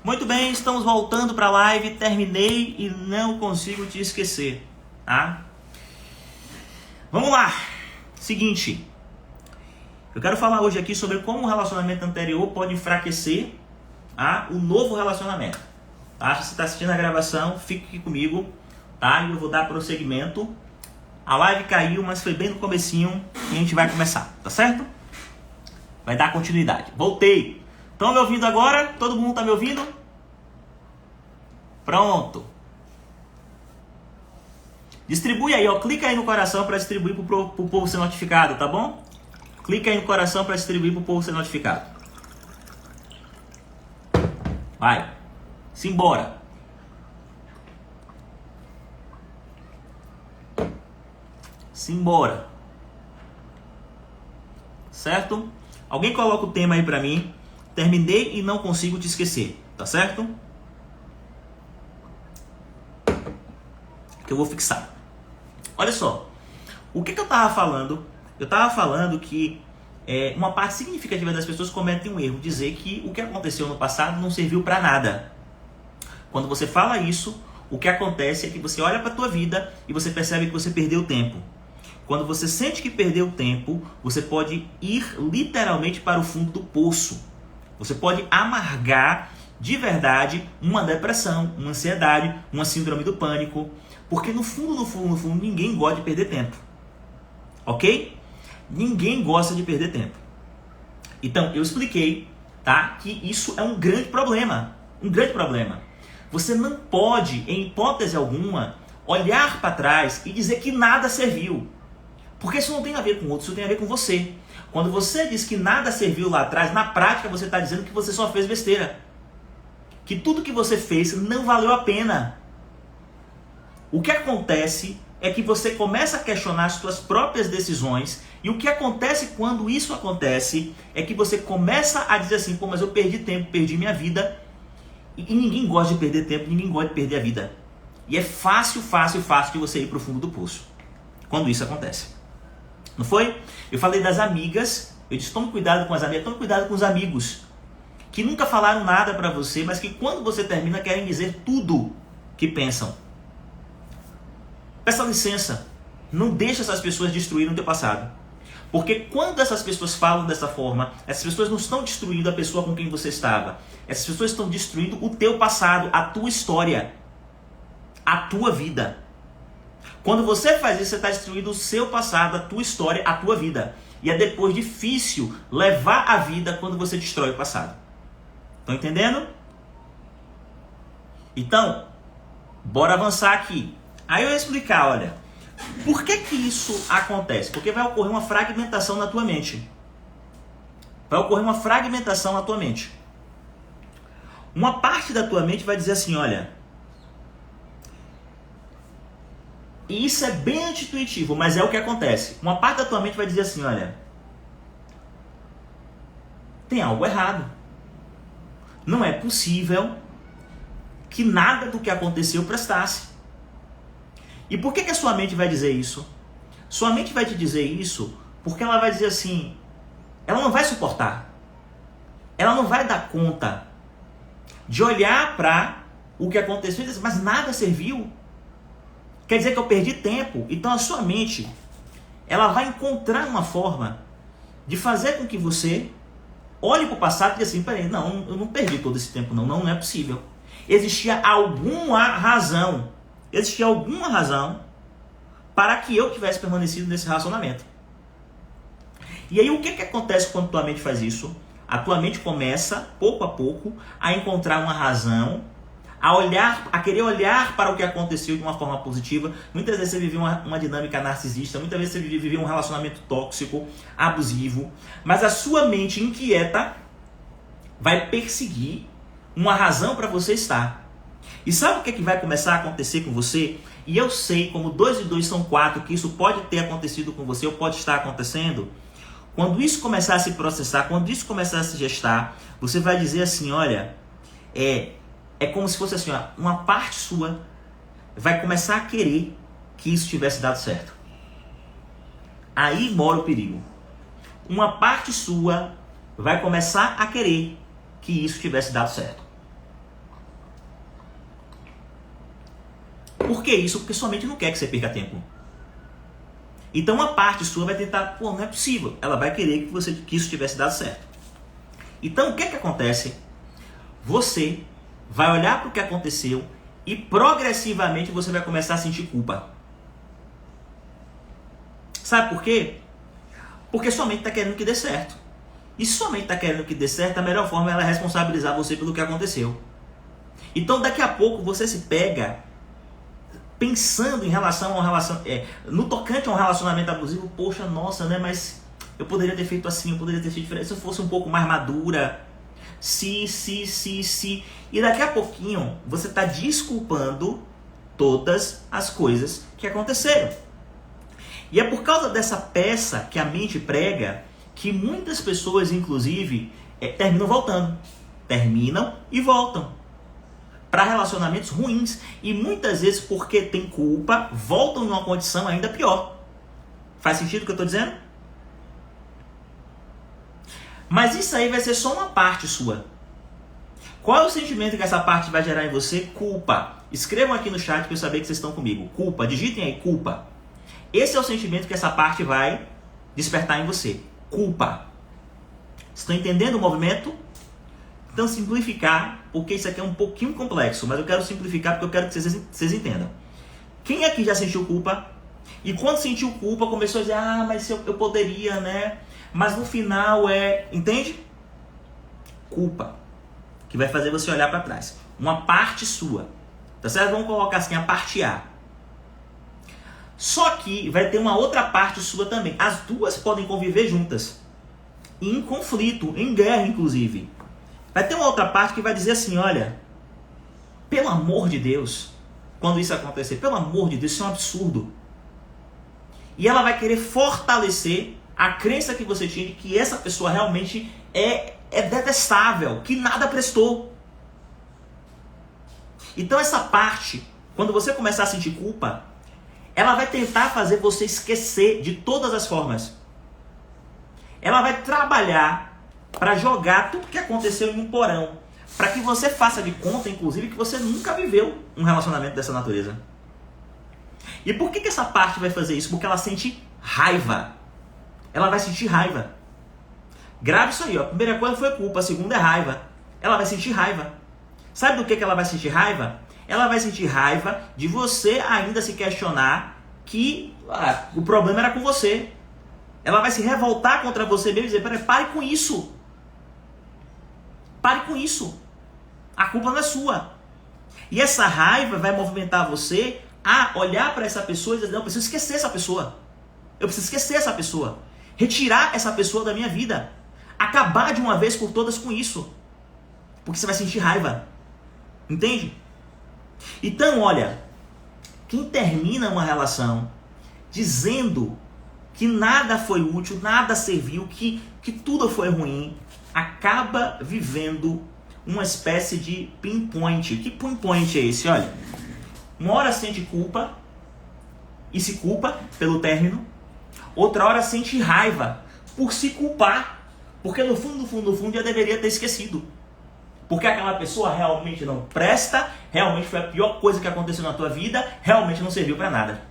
Muito bem, estamos voltando para a live. Terminei e não consigo te esquecer, tá? Vamos lá. Seguinte, eu quero falar hoje aqui sobre como o relacionamento anterior pode enfraquecer o novo relacionamento. Tá? Se você está assistindo a gravação, fique aqui comigo, tá? E eu vou dar prosseguimento. A live caiu, mas foi bem no comecinho e a gente vai começar, tá certo? Vai dar continuidade. Voltei. Estão me ouvindo agora? Todo mundo está me ouvindo? Pronto. Distribui aí, ó. Clica aí no coração para distribuir para o povo ser notificado, tá bom? Clica aí no coração para distribuir para o povo ser notificado. Vai. Simbora. Simbora. Certo? Alguém coloca o tema aí pra mim. Terminei e não consigo te esquecer. Tá certo? Que eu vou fixar. Olha só. O que eu tava falando? Eu tava falando que uma parte significativa das pessoas cometem um erro. Dizer que o que aconteceu no passado não serviu pra nada. Quando você fala isso, o que acontece é que você olha pra tua vida e você percebe que você perdeu tempo. Quando você sente que perdeu tempo, você pode ir literalmente para o fundo do poço. Você pode amargar de verdade uma depressão, uma ansiedade, uma síndrome do pânico. Porque no fundo, ninguém gosta de perder tempo. Ok? Ninguém gosta de perder tempo. Então, eu expliquei, tá, que isso é um grande problema. Um grande problema. Você não pode, em hipótese alguma, olhar para trás e dizer que nada serviu. Porque isso não tem a ver com o outro, isso tem a ver com você. Quando você diz que nada serviu lá atrás, na prática você está dizendo que você só fez besteira. Que tudo que você fez não valeu a pena. O que acontece é que você começa a questionar as suas próprias decisões. E o que acontece quando isso acontece é que você começa a dizer assim, pô, mas eu perdi tempo, perdi minha vida. E ninguém gosta de perder tempo, ninguém gosta de perder a vida. E é fácil de você ir para o fundo do poço. Quando isso acontece. Não foi? Eu falei das amigas, eu disse, tome cuidado com as amigas, tome cuidado com os amigos, que nunca falaram nada pra você, mas que quando você termina querem dizer tudo que pensam. Peça licença, não deixe essas pessoas destruírem o teu passado. Porque quando essas pessoas falam dessa forma, essas pessoas não estão destruindo a pessoa com quem você estava. Essas pessoas estão destruindo o teu passado, a tua história, a tua vida. Quando você faz isso, você está destruindo o seu passado, a tua história, a tua vida. E é depois difícil levar a vida quando você destrói o passado. Estão entendendo? Então, bora avançar aqui. Aí eu vou explicar, olha. Por que isso acontece? Porque vai ocorrer uma fragmentação na tua mente. Vai ocorrer uma fragmentação na tua mente. Uma parte da tua mente vai dizer assim, olha... E isso é bem anti-intuitivo, mas é o que acontece. Uma parte da tua mente vai dizer assim, olha, tem algo errado. Não é possível que nada do que aconteceu prestasse. E por que a sua mente vai dizer isso? Sua mente vai te dizer isso porque ela vai dizer assim, ela não vai suportar. Ela não vai dar conta de olhar para o que aconteceu e dizer, mas nada serviu. Quer dizer que eu perdi tempo. Então a sua mente, ela vai encontrar uma forma de fazer com que você olhe para o passado e diga assim, peraí, não, eu não perdi todo esse tempo não é possível. Existia alguma razão para que eu tivesse permanecido nesse relacionamento. E aí o que acontece quando tua mente faz isso? A tua mente começa, pouco a pouco, a encontrar uma razão, a querer olhar para o que aconteceu de uma forma positiva. Muitas vezes você viveu uma dinâmica narcisista, muitas vezes você viveu um relacionamento tóxico, abusivo, mas a sua mente inquieta vai perseguir uma razão para você estar. E sabe o que vai começar a acontecer com você? E eu sei, como 2 e 2 são 4, que isso pode ter acontecido com você ou pode estar acontecendo. Quando isso começar a se processar, quando isso começar a se gestar, você vai dizer assim, olha, é como se fosse assim, ó, uma parte sua vai começar a querer que isso tivesse dado certo. Aí mora o perigo. Uma parte sua vai começar a querer que isso tivesse dado certo. Por que isso? Porque sua mente não quer que você perca tempo. Então uma parte sua vai tentar, não é possível. Ela vai querer que isso tivesse dado certo. Então o que acontece? Você vai olhar para o que aconteceu e progressivamente você vai começar a sentir culpa. Sabe por quê? Porque sua mente está querendo que dê certo. E se sua mente está querendo que dê certo, a melhor forma é ela responsabilizar você pelo que aconteceu. Então daqui a pouco você se pega pensando em relação a no tocante a um relacionamento abusivo. Poxa, nossa, né? Mas eu poderia ter feito assim, eu poderia ter feito diferente. Se eu fosse um pouco mais madura. Se. E daqui a pouquinho você está desculpando todas as coisas que aconteceram. E é por causa dessa peça que a mente prega que muitas pessoas, inclusive, terminam e voltam para relacionamentos ruins. E muitas vezes, porque tem culpa, voltam numa condição ainda pior. Faz sentido o que eu estou dizendo? Mas isso aí vai ser só uma parte sua. Qual é o sentimento que essa parte vai gerar em você? Culpa. Escrevam aqui no chat para eu saber que vocês estão comigo. Culpa. Digitem aí, culpa. Esse é o sentimento que essa parte vai despertar em você. Culpa. Estão entendendo o movimento? Então simplificar, porque isso aqui é um pouquinho complexo, mas eu quero simplificar porque eu quero que vocês entendam. Quem aqui já sentiu culpa? E quando sentiu culpa, começou a dizer, mas eu poderia, né? Mas no final entende? Culpa. Que vai fazer você olhar para trás. Uma parte sua. Tá certo? Vamos colocar assim, a parte A. Só que vai ter uma outra parte sua também. As duas podem conviver juntas. Em conflito, em guerra inclusive. Vai ter uma outra parte que vai dizer assim, olha, pelo amor de Deus, quando isso acontecer, pelo amor de Deus, isso é um absurdo. E ela vai querer fortalecer a crença que você tinha de que essa pessoa realmente é detestável, que nada prestou. Então essa parte, quando você começar a sentir culpa, ela vai tentar fazer você esquecer de todas as formas. Ela vai trabalhar para jogar tudo que aconteceu em um porão, para que você faça de conta, inclusive, que você nunca viveu um relacionamento dessa natureza. E por que essa parte vai fazer isso? Porque ela sente raiva. Ela vai sentir raiva. Grave isso aí, ó. A primeira coisa foi culpa, a segunda é raiva. Ela vai sentir raiva. Sabe do que ela vai sentir raiva? Ela vai sentir raiva de você ainda se questionar que o problema era com você. Ela vai se revoltar contra você mesmo e dizer, pare com isso. Pare com isso. A culpa não é sua. E essa raiva vai movimentar você a olhar para essa pessoa e dizer, não, eu preciso esquecer essa pessoa. Eu preciso esquecer essa pessoa. Retirar essa pessoa da minha vida. Acabar de uma vez por todas com isso. Porque você vai sentir raiva. Entende? Então, olha, quem termina uma relação dizendo que nada foi útil, nada serviu, que tudo foi ruim, acaba vivendo uma espécie de pinpoint. Que pinpoint é esse? Olha, uma hora sente culpa e se culpa pelo término, outra hora sente raiva por se culpar, porque no fundo já deveria ter esquecido. Porque aquela pessoa realmente não presta, realmente foi a pior coisa que aconteceu na tua vida, realmente não serviu para nada.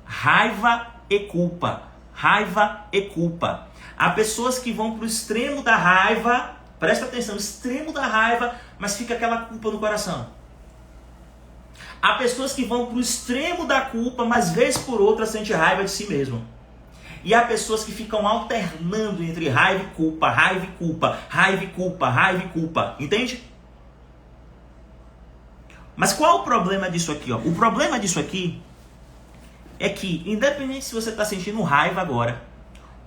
Raiva e culpa. Raiva e culpa. Há pessoas que vão para o extremo da raiva, presta atenção, extremo da raiva, mas fica aquela culpa no coração. Há pessoas que vão para o extremo da culpa, mas vez por outra sente raiva de si mesmo. E há pessoas que ficam alternando entre raiva e culpa, raiva e culpa, raiva e culpa, raiva e culpa. Entende? Mas qual é o problema disso aqui? O problema disso aqui é que, independente se você está sentindo raiva agora,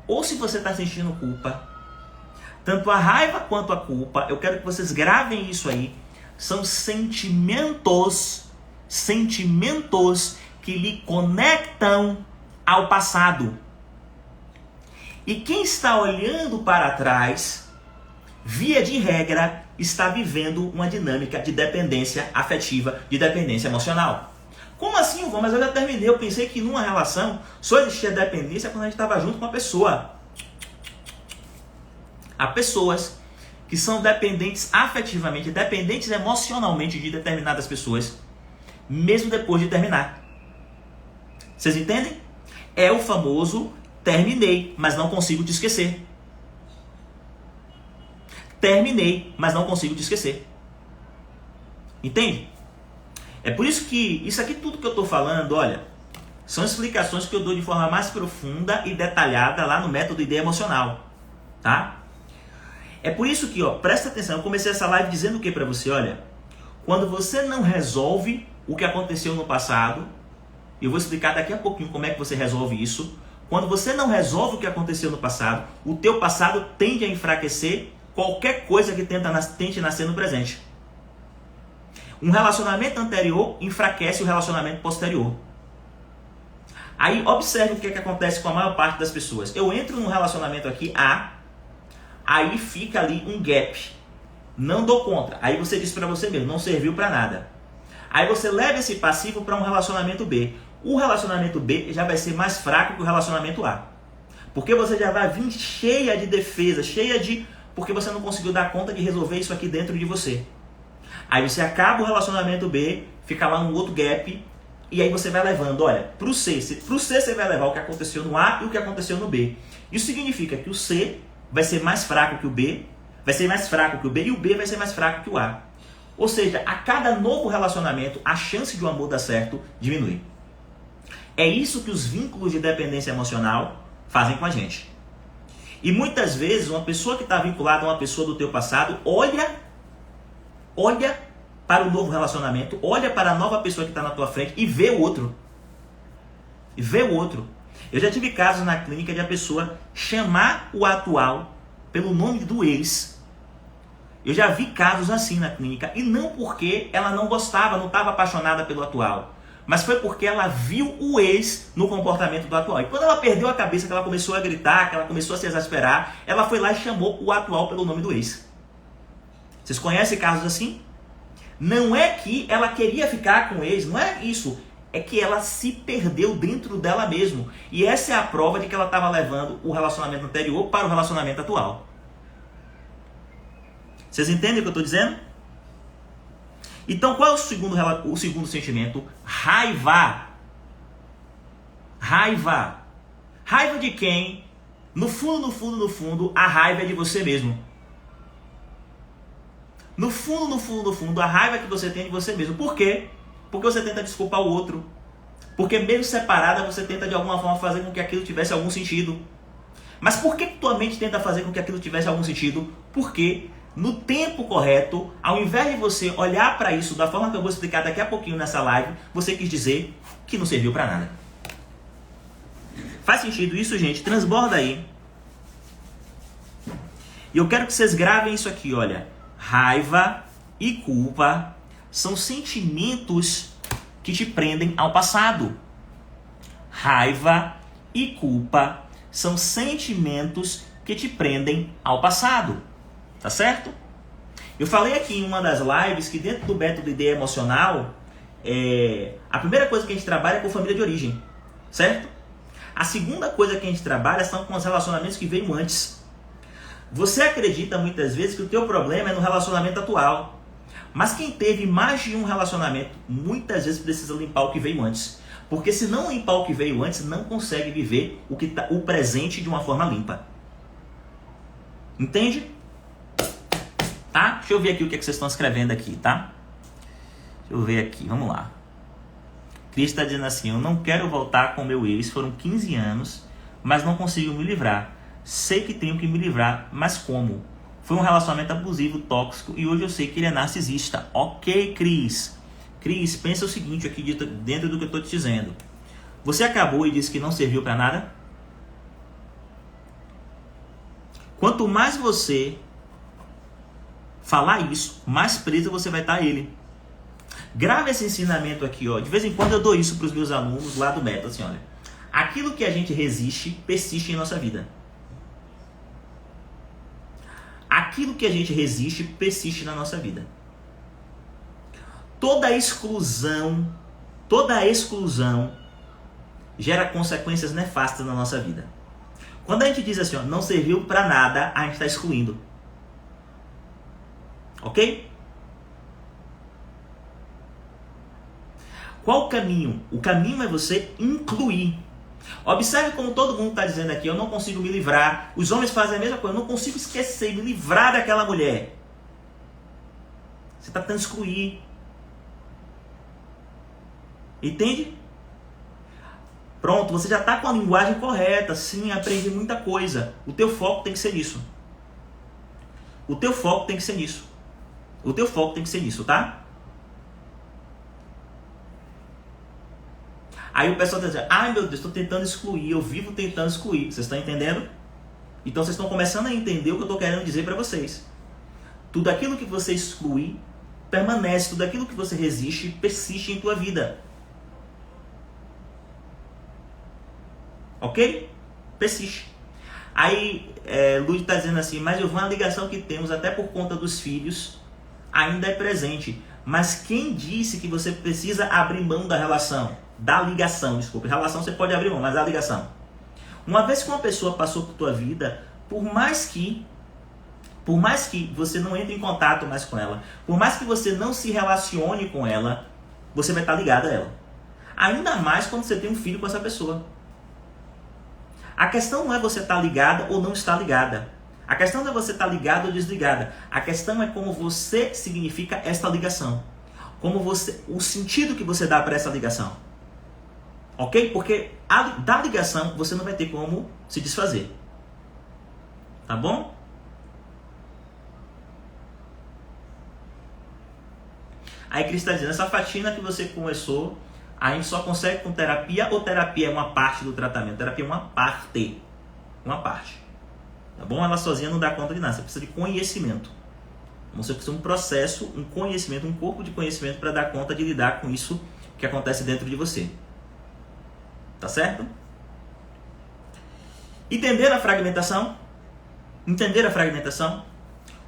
ou se você está sentindo culpa, tanto a raiva quanto a culpa, eu quero que vocês gravem isso aí, são sentimentos que lhe conectam ao passado. E quem está olhando para trás, via de regra, está vivendo uma dinâmica de dependência afetiva, de dependência emocional. Como assim, Ivan? Mas eu já terminei. Eu pensei que numa relação só existia dependência quando a gente estava junto com a pessoa. Há pessoas que são dependentes afetivamente, dependentes emocionalmente de determinadas pessoas, mesmo depois de terminar. Vocês entendem? É o famoso terminei, mas não consigo te esquecer. Terminei, mas não consigo te esquecer. Entende? É por isso que isso aqui tudo que eu estou falando, olha, são explicações que eu dou de forma mais profunda e detalhada lá no método Ideia Emocional, tá? É por isso que, ó, presta atenção, eu comecei essa live dizendo o que para você? Olha, quando você não resolve o que aconteceu no passado, eu vou explicar daqui a pouquinho como é que você resolve isso. Quando você não resolve o que aconteceu no passado, o teu passado tende a enfraquecer qualquer coisa que tente nascer no presente. Um relacionamento anterior enfraquece o relacionamento posterior. Aí observe o que acontece com a maior parte das pessoas. Eu entro num relacionamento aqui A, aí fica ali um gap. Não dou conta. Aí você diz para você mesmo, não serviu para nada. Aí você leva esse passivo para um relacionamento B. O relacionamento B já vai ser mais fraco que o relacionamento A. Porque você já vai vir cheia de defesa, porque você não conseguiu dar conta de resolver isso aqui dentro de você. Aí você acaba o relacionamento B, fica lá um outro gap, e aí você vai levando, olha, pro C você vai levar o que aconteceu no A e o que aconteceu no B. Isso significa que o C vai ser mais fraco que o B, vai ser mais fraco que o B, e o B vai ser mais fraco que o A. Ou seja, a cada novo relacionamento, a chance de um amor dar certo diminui. É isso que os vínculos de dependência emocional fazem com a gente. E muitas vezes, uma pessoa que está vinculada a uma pessoa do teu passado, olha para o novo relacionamento, olha para a nova pessoa que está na tua frente e vê o outro. Eu já tive casos na clínica de a pessoa chamar o atual pelo nome do ex. Eu já vi casos assim na clínica, e não porque ela não gostava, não estava apaixonada pelo atual, mas foi porque ela viu o ex no comportamento do atual. E quando ela perdeu a cabeça, que ela começou a gritar, que ela começou a se exasperar, ela foi lá e chamou o atual pelo nome do ex. Vocês conhecem casos assim? Não é que ela queria ficar com o ex, não é isso. É que ela se perdeu dentro dela mesmo. E essa é a prova de que ela estava levando o relacionamento anterior para o relacionamento atual. Vocês entendem o que eu estou dizendo? Então, qual é o segundo sentimento? Raiva. Raiva. Raiva de quem? No fundo, a raiva é de você mesmo. No fundo, a raiva que você tem de você mesmo. Por quê? Porque você tenta desculpar o outro. Porque mesmo separada, você tenta de alguma forma fazer com que aquilo tivesse algum sentido. Mas por que tua mente tenta fazer com que aquilo tivesse algum sentido? Porque no tempo correto, ao invés de você olhar para isso da forma que eu vou explicar daqui a pouquinho nessa live, você quis dizer que não serviu para nada. Faz sentido isso, gente? Transborda aí. E eu quero que vocês gravem isso aqui, olha. Raiva e culpa são sentimentos que te prendem ao passado. Raiva e culpa são sentimentos que te prendem ao passado. Tá certo? Eu falei aqui em uma das lives que dentro do método Ideia Emocional, a primeira coisa que a gente trabalha é com família de origem. Certo? A segunda coisa que a gente trabalha são com os relacionamentos que veio antes. Você acredita muitas vezes que o teu problema é no relacionamento atual. Mas quem teve mais de um relacionamento, muitas vezes precisa limpar o que veio antes. Porque se não limpar o que veio antes, não consegue viver o presente de uma forma limpa. Entende? Tá? Deixa eu ver aqui o que vocês estão escrevendo aqui, tá? Deixa eu ver aqui, vamos lá. Cris está dizendo assim, eu não quero voltar com meu ex, foram 15 anos, mas não consigo me livrar. Sei que tenho que me livrar, mas como? Foi um relacionamento abusivo, tóxico, e hoje eu sei que ele é narcisista. Ok, Cris. Cris, pensa o seguinte aqui dentro do que eu estou te dizendo. Você acabou e disse que não serviu para nada? Quanto mais você falar isso, mais preso você vai estar a ele. Grava esse ensinamento aqui, ó. De vez em quando eu dou isso para os meus alunos lá do método, assim, olha. Aquilo que a gente resiste, persiste em nossa vida. Aquilo que a gente resiste, persiste na nossa vida. Toda exclusão gera consequências nefastas na nossa vida. Quando a gente diz assim, ó, não serviu para nada, a gente está excluindo. Ok? Qual o caminho? O caminho é você incluir. Observe como todo mundo está dizendo aqui, eu não consigo me livrar. Os homens fazem a mesma coisa, eu não consigo esquecer, me livrar daquela mulher. Você está tentando excluir. Entende? Pronto, você já está com a linguagem correta. Sim, aprendi muita coisa. O teu foco tem que ser nisso. O teu foco tem que ser nisso. O teu foco tem que ser nisso, tá? Aí o pessoal está dizendo, ai meu Deus, estou tentando excluir, eu vivo tentando excluir. Vocês estão entendendo? Então vocês estão começando a entender o que eu estou querendo dizer para vocês. Tudo aquilo que você exclui, permanece. Tudo aquilo que você resiste, persiste em tua vida. Ok? Persiste. Aí Luiz está dizendo assim, mas eu vou, a ligação que temos, até por conta dos filhos, ainda é presente. Mas quem disse que você precisa abrir mão da relação? Da ligação, desculpa. Relação você pode abrir mão, mas da ligação. Uma vez que uma pessoa passou por tua vida, por mais que você não entre em contato mais com ela, por mais que você não se relacione com ela, você vai estar ligado a ela. Ainda mais quando você tem um filho com essa pessoa. A questão não é você estar ligada ou não estar ligada. A questão não é você estar ligado ou desligada. A questão é como você significa esta ligação. O sentido que você dá para essa ligação. Ok? Porque da ligação você não vai ter como se desfazer. Tá bom? Aí Cris está dizendo, essa faxina que você começou, a gente só consegue com terapia, ou terapia é uma parte do tratamento? Terapia é uma parte. Uma parte. Tá bom? Ela sozinha não dá conta de nada. Você precisa de conhecimento. Você precisa de um processo, um conhecimento, um corpo de conhecimento para dar conta de lidar com isso que acontece dentro de você. Tá certo? Entender a fragmentação? Entender a fragmentação?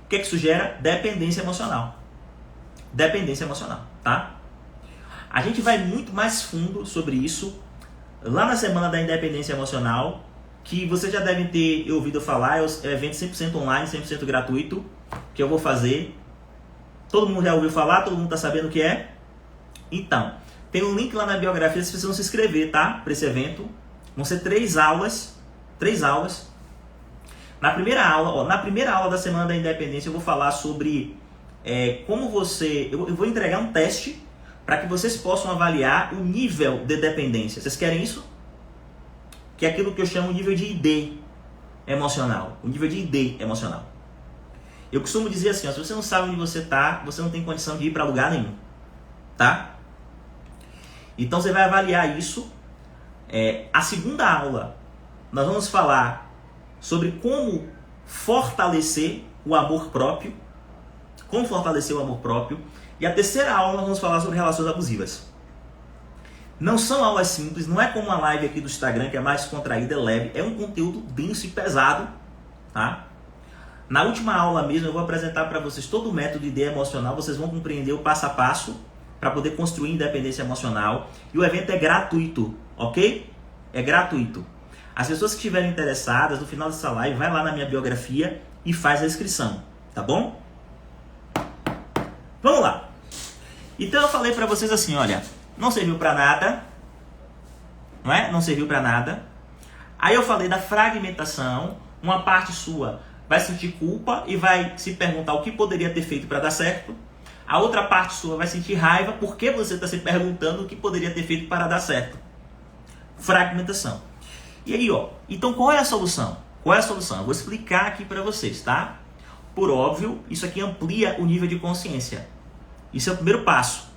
O que isso gera? Dependência emocional. Dependência emocional, tá? A gente vai muito mais fundo sobre isso lá na semana da independência emocional, que vocês já devem ter ouvido falar, é um evento 100% online, 100% gratuito, que eu vou fazer. Todo mundo já ouviu falar? Todo mundo está sabendo o que é? Então, tem um link lá na biografia, vocês precisam se inscrever, tá? Para esse evento. Vão ser 3 aulas. 3 aulas. Na primeira aula da semana da independência eu vou falar sobre como você... Eu vou entregar um teste para que vocês possam avaliar o nível de dependência. Vocês querem isso? Que é aquilo que eu chamo de nível de ID emocional. O nível de ID emocional. Eu costumo dizer assim, ó, se você não sabe onde você está, você não tem condição de ir para lugar nenhum. Tá? Então você vai avaliar isso. A segunda aula, nós vamos falar sobre como fortalecer o amor próprio. Como fortalecer o amor próprio. E a terceira aula nós vamos falar sobre relações abusivas. Não são aulas simples, não é como uma live aqui do Instagram que é mais contraída, é leve. É um conteúdo denso e pesado. Tá? Na última aula mesmo eu vou apresentar para vocês todo o método de ideia emocional. Vocês vão compreender o passo a passo para poder construir independência emocional. E o evento é gratuito, ok? É gratuito. As pessoas que estiverem interessadas, no final dessa live, vai lá na minha biografia e faz a inscrição, tá bom? Vamos lá. Então eu falei para vocês assim, olha, não serviu para nada, não é? Não serviu para nada. Aí eu falei da fragmentação, uma parte sua vai sentir culpa e vai se perguntar o que poderia ter feito para dar certo. A outra parte sua vai sentir raiva porque você está se perguntando o que poderia ter feito para dar certo. Fragmentação. E aí, ó, então qual é a solução? Qual é a solução? Eu vou explicar aqui para vocês, tá? Por óbvio, isso aqui amplia o nível de consciência. Isso é o primeiro passo.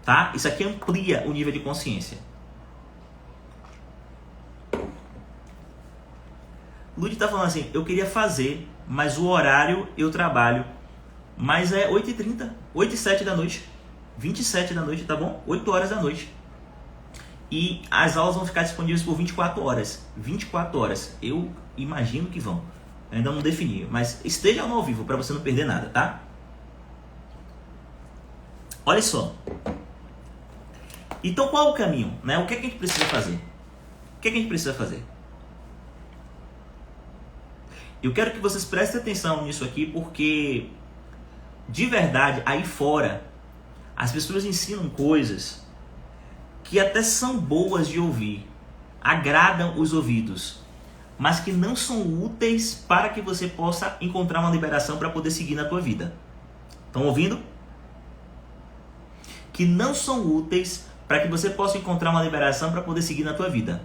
Tá? Isso aqui amplia o nível de consciência. Lud está falando assim, eu queria fazer, mas o horário eu trabalho. Mas é 8h30, 8h07 da noite, 27 da noite, tá bom? 8 horas da noite. E as aulas vão ficar disponíveis por 24 horas. 24 horas. Eu imagino que vão. Eu ainda não defini, mas esteja ao vivo para você não perder nada, tá? Olha só. Então qual é o caminho? Né? O que é que a gente precisa fazer? O que é que a gente precisa fazer? Eu quero que vocês prestem atenção nisso aqui, porque de verdade, aí fora, As pessoas ensinam coisas que até são boas de ouvir, agradam os ouvidos, mas que não são úteis para que você possa encontrar uma liberação para poder seguir na tua vida. Estão ouvindo? Que não são úteis para que você possa encontrar uma liberação para poder seguir na tua vida.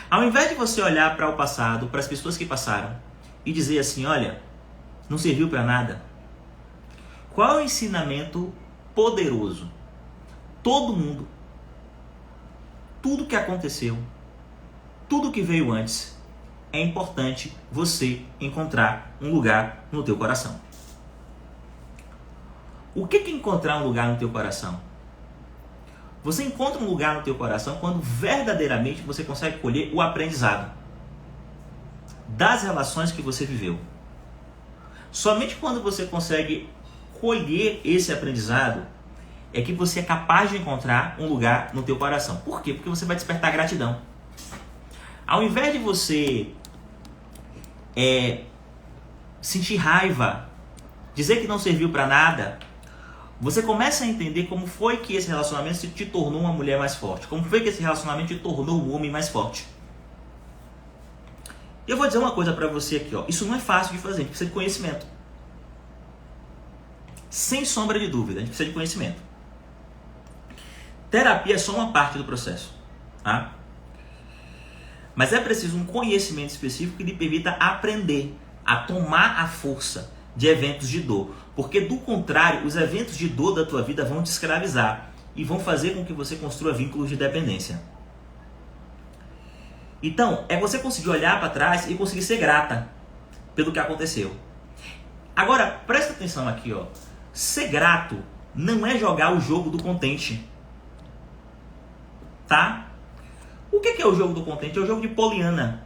Ao invés de você olhar para o passado, para as pessoas que passaram, e dizer assim, olha, não serviu para nada. Qual é o ensinamento poderoso? Todo mundo, tudo que aconteceu, tudo que veio antes, é importante você encontrar um lugar no teu coração. O que é encontrar um lugar no teu coração? Você encontra um lugar no teu coração quando verdadeiramente você consegue colher o aprendizado das relações que você viveu. Somente quando você consegue colher esse aprendizado é que você é capaz de encontrar um lugar no teu coração. Por quê? Porque você vai despertar gratidão. Ao invés de você sentir raiva, dizer que não serviu para nada, você começa a entender como foi que esse relacionamento te tornou uma mulher mais forte. Como foi que esse relacionamento te tornou um homem mais forte. Eu vou dizer uma coisa para você aqui, ó. Isso não é fácil de fazer, a gente precisa de conhecimento. Sem sombra de dúvida, a gente precisa de conhecimento. Terapia é só uma parte do processo, tá? Mas é preciso um conhecimento específico que lhe permita aprender a tomar a força de eventos de dor. Porque, do contrário, os eventos de dor da tua vida vão te escravizar e vão fazer com que você construa vínculos de dependência. Então, é você conseguir olhar para trás e conseguir ser grata pelo que aconteceu. Agora, presta atenção aqui, ó. Ser grato não é jogar o jogo do contente. Tá? O que é o jogo do contente? É o jogo de Poliana.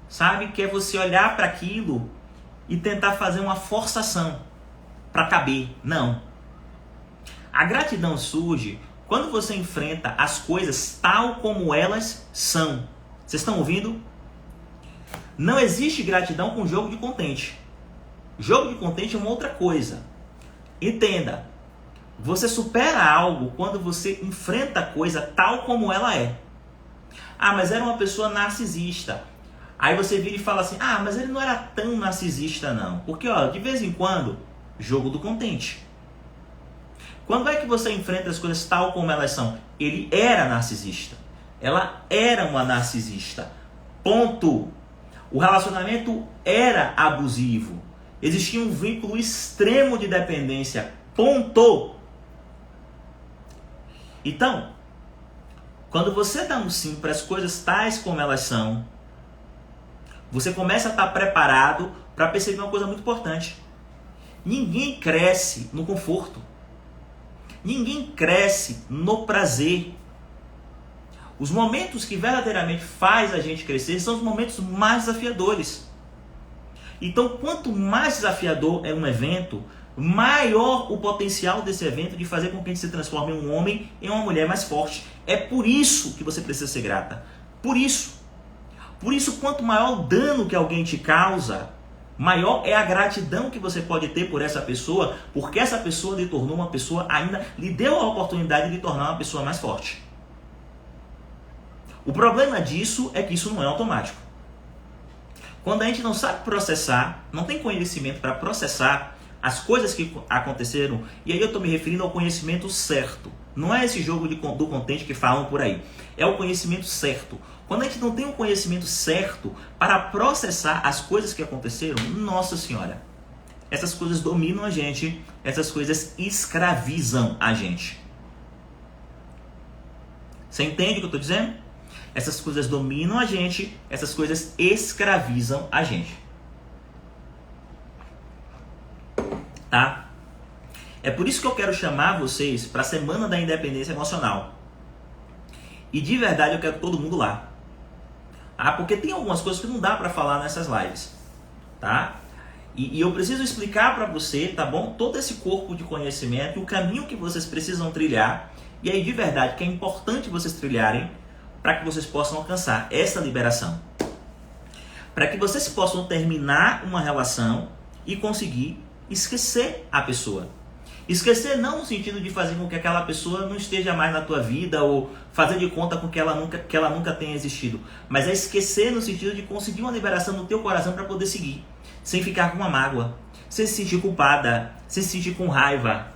Sabe? Que é você olhar para aquilo e tentar fazer uma forçação para caber. Não. A gratidão surge quando você enfrenta as coisas tal como elas são. Vocês estão ouvindo? Não existe gratidão com jogo de contente. Jogo de contente é uma outra coisa. Entenda. Você supera algo quando você enfrenta a coisa tal como ela é. Ah, mas era uma pessoa narcisista. Aí você vira e fala assim, ah, mas ele não era tão narcisista não. Porque, ó, de vez em quando, jogo do contente. Quando é que você enfrenta as coisas tal como elas são? Ele era narcisista. Ela era uma narcisista. Ponto. O relacionamento era abusivo. Existia um vínculo extremo de dependência. Ponto. Então, quando você dá um sim para as coisas tais como elas são, você começa a estar preparado para perceber uma coisa muito importante. Ninguém cresce no conforto. Ninguém cresce no prazer. Os momentos que verdadeiramente faz a gente crescer são os momentos mais desafiadores. Então, quanto mais desafiador é um evento, maior o potencial desse evento de fazer com que a gente se transforme em um homem e uma mulher mais forte. É por isso que você precisa ser grata. Por isso. Por isso, quanto maior o dano que alguém te causa, maior é a gratidão que você pode ter por essa pessoa, porque essa pessoa lhe tornou uma pessoa ainda, lhe deu a oportunidade de lhe tornar uma pessoa mais forte. O problema disso é que isso não é automático. Quando a gente não sabe processar, não tem conhecimento para processar as coisas que aconteceram, e aí eu estou me referindo ao conhecimento certo. Não é esse jogo do contente que falam por aí. É o conhecimento certo. Quando a gente não tem o conhecimento certo para processar as coisas que aconteceram, nossa senhora, essas coisas dominam a gente, essas coisas escravizam a gente. Você entende o que eu estou dizendo? Essas coisas dominam a gente, essas coisas escravizam a gente. Tá? É por isso que eu quero chamar vocês para a Semana da Independência Emocional. E de verdade eu quero todo mundo lá. Tá? Porque tem algumas coisas que não dá para falar nessas lives. Tá? E eu preciso explicar para você, tá bom? Todo esse corpo de conhecimento, o caminho que vocês precisam trilhar. E aí de verdade que é importante vocês trilharem para que vocês possam alcançar essa liberação. Para que vocês possam terminar uma relação e conseguir esquecer a pessoa. Esquecer não no sentido de fazer com que aquela pessoa não esteja mais na tua vida ou fazer de conta com que ela nunca tenha existido. Mas é esquecer no sentido de conseguir uma liberação no teu coração para poder seguir. Sem ficar com uma mágoa. Sem se sentir culpada. Sem se sentir com raiva.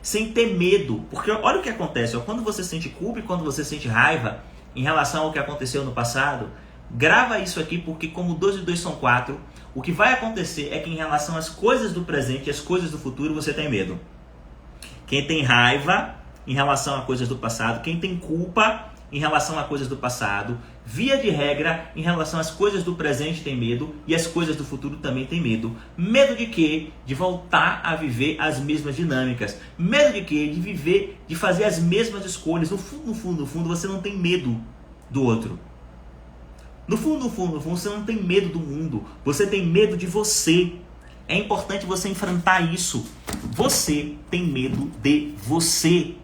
Sem ter medo. Porque olha o que acontece. Quando você sente culpa e quando você sente raiva em relação ao que aconteceu no passado, grava isso aqui porque como 2 e 2 são 4... O que vai acontecer é que em relação às coisas do presente e às coisas do futuro, você tem medo. Quem tem raiva em relação a coisas do passado, quem tem culpa em relação a coisas do passado, via de regra, em relação às coisas do presente tem medo e as coisas do futuro também tem medo. Medo de quê? De voltar a viver as mesmas dinâmicas. Medo de quê? De viver, de fazer as mesmas escolhas. No fundo, você não tem medo do outro. No fundo, você não tem medo do mundo. Você tem medo de você. É importante você enfrentar isso. Você tem medo de você.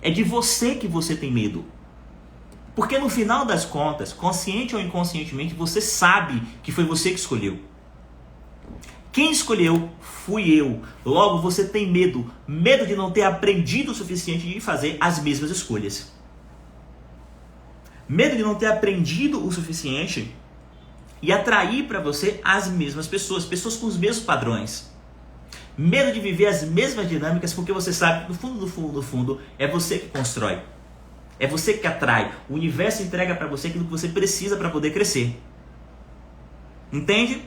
É de você que você tem medo. Porque no final das contas, consciente ou inconscientemente, você sabe que foi você que escolheu. Quem escolheu fui eu. Logo, você tem medo. Medo de não ter aprendido o suficiente de fazer as mesmas escolhas. Medo de não ter aprendido o suficiente e atrair para você as mesmas pessoas, pessoas com os mesmos padrões. Medo de viver as mesmas dinâmicas porque você sabe que no fundo, é você que constrói. É você que atrai. O universo entrega para você aquilo que você precisa para poder crescer. Entende?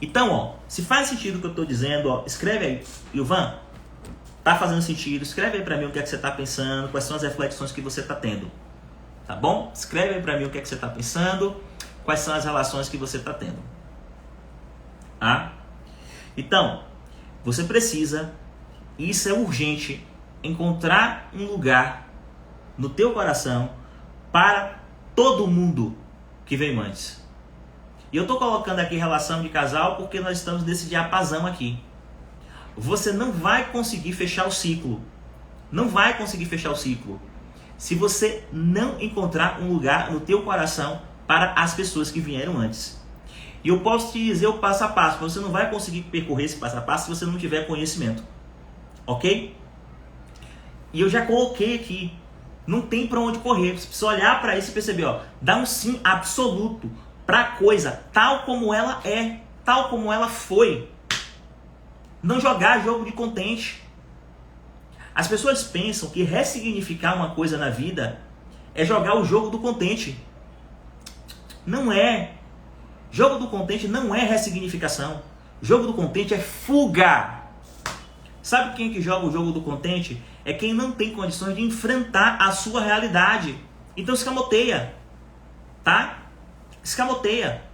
Então, se faz sentido o que eu estou dizendo, escreve aí. Ilvan, tá fazendo sentido? Escreve aí para mim o que é que você está pensando, quais são as reflexões que você está tendo. Tá bom? Escreve aí pra mim o que é que você está pensando, quais são as relações que você está tendo. Tá? Então, você precisa, e isso é urgente, encontrar um lugar no teu coração para todo mundo que veio antes. E eu estou colocando aqui relação de casal porque nós estamos nesse diapasão aqui. Você não vai conseguir fechar o ciclo. Não vai conseguir fechar o ciclo se você não encontrar um lugar no teu coração para as pessoas que vieram antes. E eu posso te dizer o passo a passo, mas você não vai conseguir percorrer esse passo a passo se você não tiver conhecimento. Ok? E eu já coloquei aqui, não tem para onde correr. Você precisa olhar para isso e perceber, ó, dá um sim absoluto para a coisa tal como ela é, tal como ela foi. Não jogar jogo de contente. As pessoas pensam que ressignificar uma coisa na vida é jogar o jogo do contente. Não é. Jogo do contente não é ressignificação. Jogo do contente é fuga. Sabe quem que joga o jogo do contente? É quem não tem condições de enfrentar a sua realidade. Então escamoteia. Tá? Escamoteia.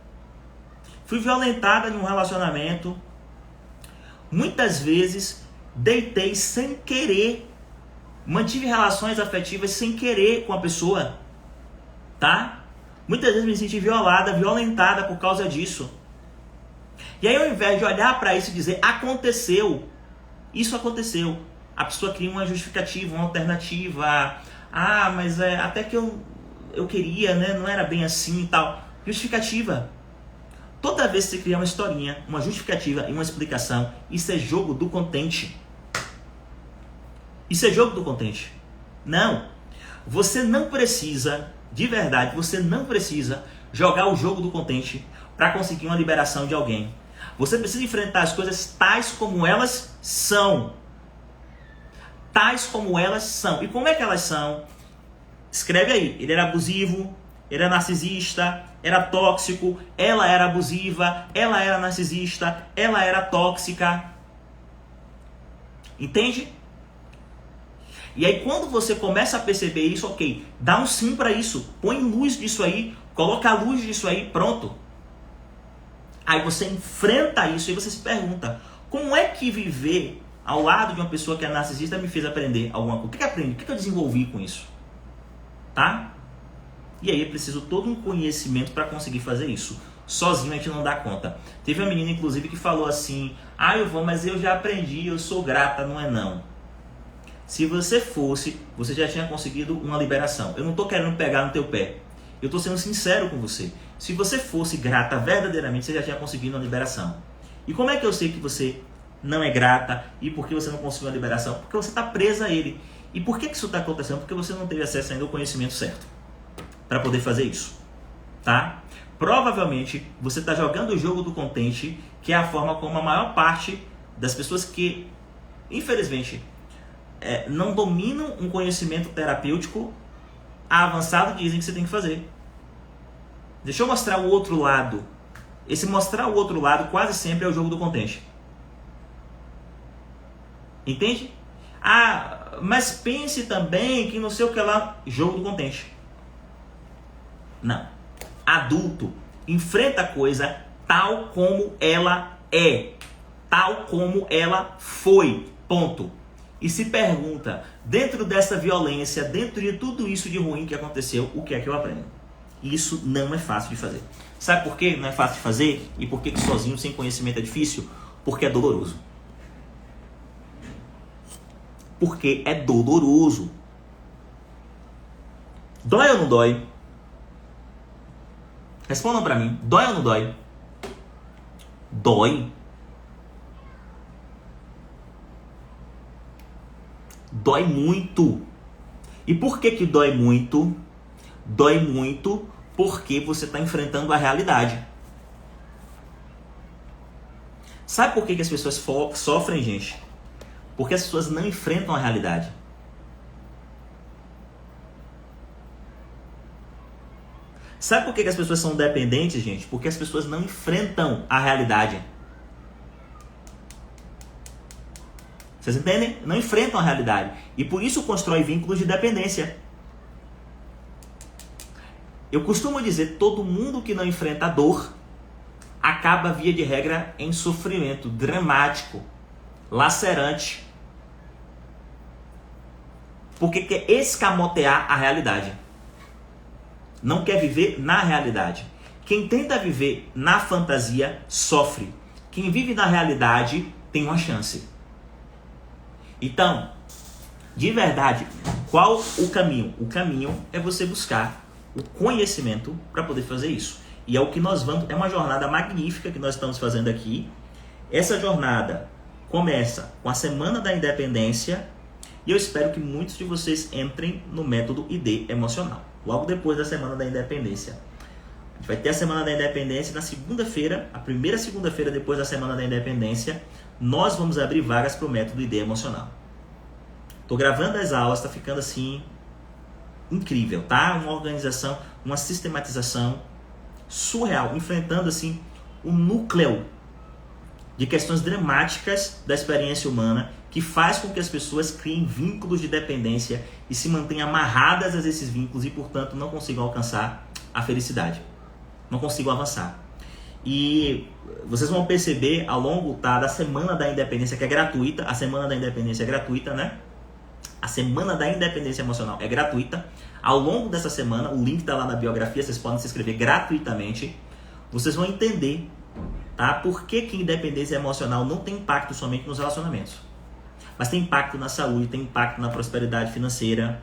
Fui violentada em um relacionamento. Muitas vezes deitei sem querer, mantive relações afetivas sem querer com a pessoa, tá? Muitas vezes me senti violada, violentada por causa disso. E aí ao invés de olhar para isso e dizer, aconteceu, isso aconteceu, a pessoa cria uma justificativa, uma alternativa, mas até que eu queria, né? Não era bem assim e tal. Justificativa. Toda vez que você cria uma historinha, uma justificativa e uma explicação, isso é jogo do contente. Isso é jogo do contente. Não. Você não precisa, de verdade, você não precisa jogar o jogo do contente para conseguir uma liberação de alguém. Você precisa enfrentar as coisas tais como elas são. Tais como elas são. E como é que elas são? Escreve aí. Ele era abusivo, ele era narcisista, era tóxico, ela era abusiva, ela era narcisista, ela era tóxica. Entende? E aí quando você começa a perceber isso, ok, dá um sim para isso, põe luz disso aí, coloca a luz disso aí, pronto. Aí você enfrenta isso e você se pergunta, como é que viver ao lado de uma pessoa que é narcisista me fez aprender alguma coisa? O que eu aprendi? O que eu desenvolvi com isso? Tá? E aí é preciso todo um conhecimento para conseguir fazer isso. Sozinho a gente não dá conta. Teve uma menina, inclusive, que falou assim, eu vou, mas eu já aprendi, eu sou grata, não é não. Se você fosse, você já tinha conseguido uma liberação. Eu não estou querendo pegar no teu pé. Eu estou sendo sincero com você. Se você fosse grata verdadeiramente, você já tinha conseguido uma liberação. E como é que eu sei que você não é grata e por que você não conseguiu a liberação? Porque você está presa a ele. E por que isso está acontecendo? Porque você não teve acesso ainda ao conhecimento certo para poder fazer isso, tá? Provavelmente você está jogando o jogo do contente, que é a forma como a maior parte das pessoas que, infelizmente, não dominam um conhecimento terapêutico avançado dizem que você tem que fazer. Deixa eu mostrar o outro lado. Esse mostrar o outro lado quase sempre é o jogo do contente. Entende? Ah, mas pense também que não sei o que lá, jogo do contente. Não. Adulto enfrenta a coisa tal como ela é. Tal como ela foi. Ponto. E se pergunta, dentro dessa violência, dentro de tudo isso de ruim que aconteceu, o que é que eu aprendo? Isso não é fácil de fazer. Sabe por que não é fácil de fazer? E por que sozinho, sem conhecimento, é difícil? Porque é doloroso. Porque é doloroso. Dói ou não dói? Respondam pra mim. Dói ou não dói? Dói. Dói muito. E por que dói muito? Dói muito porque você está enfrentando a realidade. Sabe por que as pessoas sofrem, gente? Porque as pessoas não enfrentam a realidade. Sabe por que as pessoas são dependentes, gente? Porque as pessoas não enfrentam a realidade. Vocês entendem? Não enfrentam a realidade. E por isso constrói vínculos de dependência. Eu costumo dizer, todo mundo que não enfrenta a dor acaba, via de regra, em sofrimento dramático, lacerante. Porque quer escamotear a realidade. Não quer viver na realidade. Quem tenta viver na fantasia sofre. Quem vive na realidade tem uma chance. Então, de verdade, qual o caminho? O caminho é você buscar o conhecimento para poder fazer isso. E é o que nós vamos, é uma jornada magnífica que nós estamos fazendo aqui. Essa jornada começa com a Semana da Independência e eu espero que muitos de vocês entrem no método ID emocional. Logo depois da Semana da Independência. A gente vai ter a Semana da Independência na segunda-feira, a primeira segunda-feira depois da Semana da Independência, nós vamos abrir vagas para o método ID emocional. Tô gravando as aulas, tá ficando assim incrível, tá? Uma organização, uma sistematização surreal, enfrentando assim o núcleo de questões dramáticas da experiência humana que faz com que as pessoas criem vínculos de dependência e se mantenham amarradas a esses vínculos e, portanto, não consigam alcançar a felicidade. Não consigam avançar. E vocês vão perceber ao longo da Semana da Independência, que é gratuita, a Semana da Independência é gratuita, né? A Semana da Independência Emocional é gratuita. Ao longo dessa semana, o link está lá na biografia, vocês podem se inscrever gratuitamente. Vocês vão entender, tá? Por que independência emocional não tem impacto somente nos relacionamentos. Mas tem impacto na saúde, tem impacto na prosperidade financeira.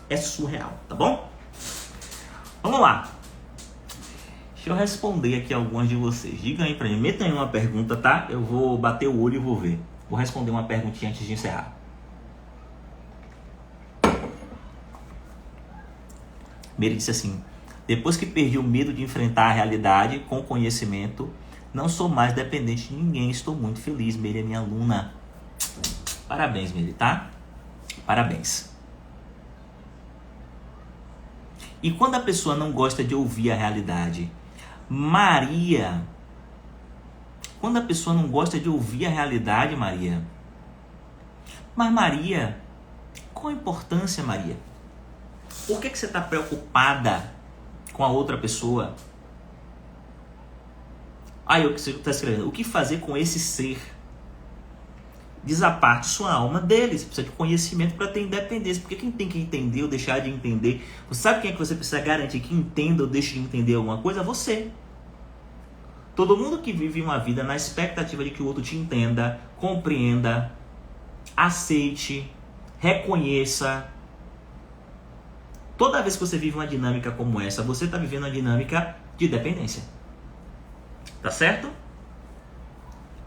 É surreal, tá bom? Vamos lá. Deixa eu responder aqui algumas de vocês. Digam aí pra mim, metam aí uma pergunta, tá? Eu vou bater o olho e vou ver. Vou responder uma perguntinha antes de encerrar. Meire disse assim: depois que perdi o medo de enfrentar a realidade com conhecimento, não sou mais dependente de ninguém. Estou muito feliz. Meire é minha aluna. Parabéns, Meire, tá? Parabéns. E quando a pessoa não gosta de ouvir a realidade? Maria. Quando a pessoa não gosta de ouvir a realidade, Maria. Mas Maria, qual a importância, Maria? Por que você está preocupada com a outra pessoa? Aí o que você está escrevendo? O que fazer com esse ser? Desaparte sua alma dele. Você precisa de conhecimento para ter independência. Porque quem tem que entender ou deixar de entender? Você sabe quem é que você precisa garantir que entenda ou deixe de entender alguma coisa? Você. Todo mundo que vive uma vida na expectativa de que o outro te entenda, compreenda, aceite, reconheça. Toda vez que você vive uma dinâmica como essa, você está vivendo uma dinâmica de dependência. Tá certo?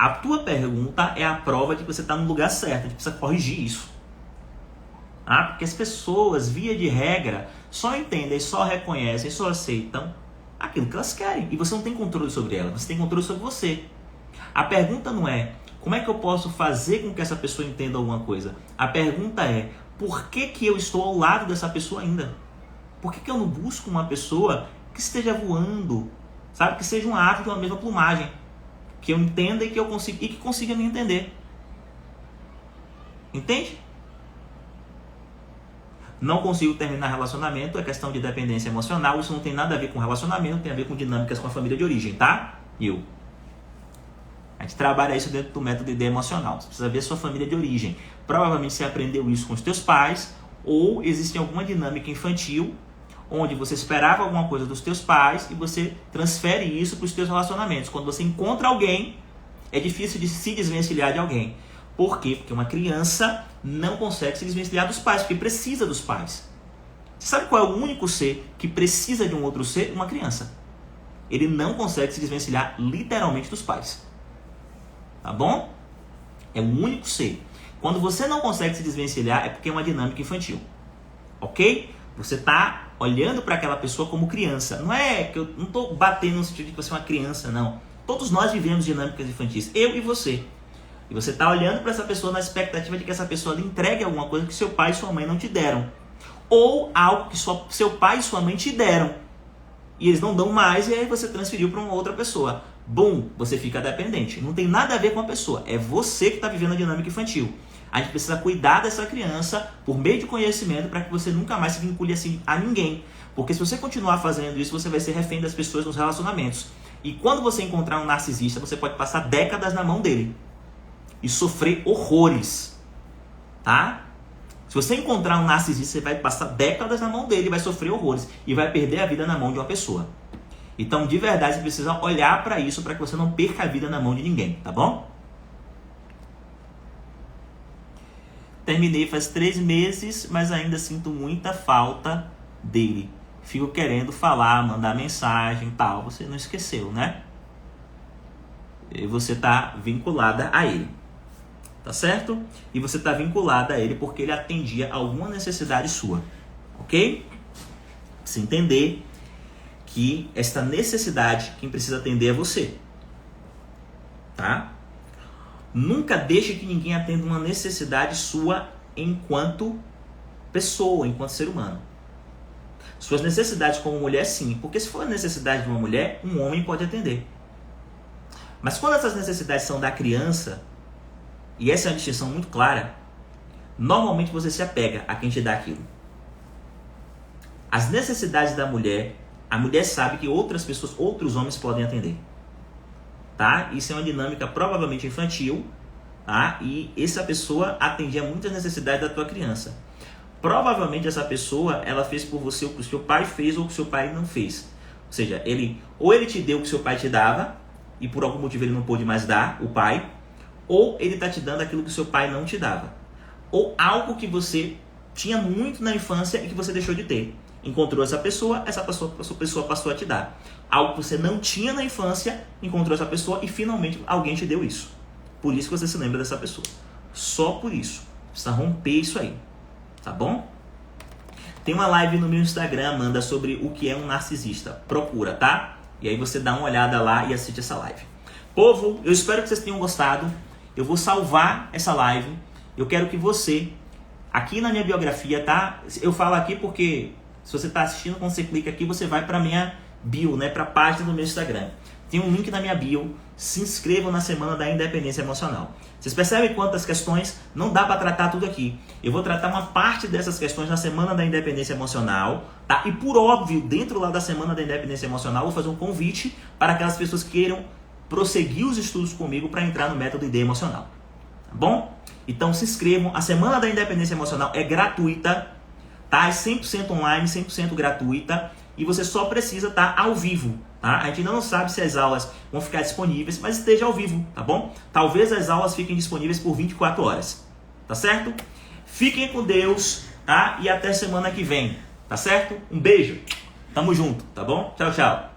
A tua pergunta é a prova de que você está no lugar certo. A gente precisa corrigir isso. Tá? Porque as pessoas, via de regra, só entendem, só reconhecem, só aceitam aquilo que elas querem. E você não tem controle sobre elas, você tem controle sobre você. A pergunta não é como é que eu posso fazer com que essa pessoa entenda alguma coisa. A pergunta é por que eu estou ao lado dessa pessoa ainda? Por que eu não busco uma pessoa que esteja voando, sabe? Que seja um ave de uma mesma plumagem, que eu entenda e que consiga me entender. Entende? Não consigo terminar relacionamento, é questão de dependência emocional, isso não tem nada a ver com relacionamento, tem a ver com dinâmicas com a família de origem, tá? A gente trabalha isso dentro do método ID emocional. Você precisa ver a sua família de origem. Provavelmente você aprendeu isso com os teus pais, ou existe alguma dinâmica infantil onde você esperava alguma coisa dos teus pais e você transfere isso para os teus relacionamentos. Quando você encontra alguém, é difícil de se desvencilhar de alguém. Por quê? Porque uma criança não consegue se desvencilhar dos pais, porque precisa dos pais. Você sabe qual é o único ser que precisa de um outro ser? Uma criança. Ele não consegue se desvencilhar literalmente dos pais. Tá bom? É o único ser. Quando você não consegue se desvencilhar, é porque é uma dinâmica infantil. Ok? Você está olhando para aquela pessoa como criança. Não é que eu não estou batendo no sentido de que você é uma criança, não. Todos nós vivemos dinâmicas infantis. Eu e você. E você está olhando para essa pessoa na expectativa de que essa pessoa lhe entregue alguma coisa que seu pai e sua mãe não te deram. Ou algo que seu pai e sua mãe te deram. E eles não dão mais e aí você transferiu para uma outra pessoa. Bum, você fica dependente. Não tem nada a ver com a pessoa. É você que está vivendo a dinâmica infantil. A gente precisa cuidar dessa criança por meio de conhecimento para que você nunca mais se vincule assim a ninguém. Porque se você continuar fazendo isso, você vai ser refém das pessoas nos relacionamentos. E quando você encontrar um narcisista, você pode passar décadas na mão dele e sofrer horrores. Tá? Se você encontrar um narcisista, você vai passar décadas na mão dele e vai sofrer horrores. E vai perder a vida na mão de uma pessoa. Então, de verdade, você precisa olhar para isso para que você não perca a vida na mão de ninguém, tá bom? Terminei faz 3 meses, mas ainda sinto muita falta dele. Fico querendo falar, mandar mensagem e tal. Você não esqueceu, né? E você está vinculada a ele. Tá certo? E você está vinculada a ele porque ele atendia alguma necessidade sua. Ok? Se entender que esta necessidade, quem precisa atender é você. Tá? Nunca deixe que ninguém atenda uma necessidade sua enquanto pessoa, enquanto ser humano. Suas necessidades como mulher, sim. Porque se for a necessidade de uma mulher, um homem pode atender. Mas quando essas necessidades são da criança, e essa é uma distinção muito clara, normalmente você se apega a quem te dá aquilo. As necessidades da mulher, a mulher sabe que outras pessoas, outros homens podem atender. Tá? Isso é uma dinâmica provavelmente infantil, tá? E essa pessoa atendia muitas necessidades da tua criança. Provavelmente essa pessoa, ela fez por você o que o seu pai fez ou o que o seu pai não fez. Ou seja, ele te deu o que o seu pai te dava e por algum motivo ele não pôde mais dar, o pai, ou ele está te dando aquilo que o seu pai não te dava. Ou algo que você tinha muito na infância e que você deixou de ter. Encontrou essa pessoa passou a te dar. Algo que você não tinha na infância, encontrou essa pessoa e finalmente alguém te deu isso. Por isso que você se lembra dessa pessoa. Só por isso. Precisa romper isso aí. Tá bom? Tem uma live no meu Instagram, Amanda, sobre o que é um narcisista. Procura, tá? E aí você dá uma olhada lá e assiste essa live. Povo, eu espero que vocês tenham gostado. Eu vou salvar essa live. Eu quero que você, aqui na minha biografia, tá? Eu falo aqui porque se você está assistindo, quando você clica aqui, você vai para a minha bio, né? Para a página do meu Instagram. Tem um link na minha bio. Se inscrevam na Semana da Independência Emocional. Vocês percebem quantas questões? Não dá para tratar tudo aqui. Eu vou tratar uma parte dessas questões na Semana da Independência Emocional, tá? E por óbvio, dentro lá da Semana da Independência Emocional, eu vou fazer um convite para aquelas pessoas que queiram prosseguir os estudos comigo para entrar no método ID Emocional. Tá bom? Então se inscrevam. A Semana da Independência Emocional é gratuita, tá? É 100% online, 100% gratuita. E você só precisa estar ao vivo, tá? A gente ainda não sabe se as aulas vão ficar disponíveis, mas esteja ao vivo, tá bom? Talvez as aulas fiquem disponíveis por 24 horas, tá certo? Fiquem com Deus, tá? E até semana que vem, tá certo? Um beijo, tamo junto, tá bom? Tchau, tchau.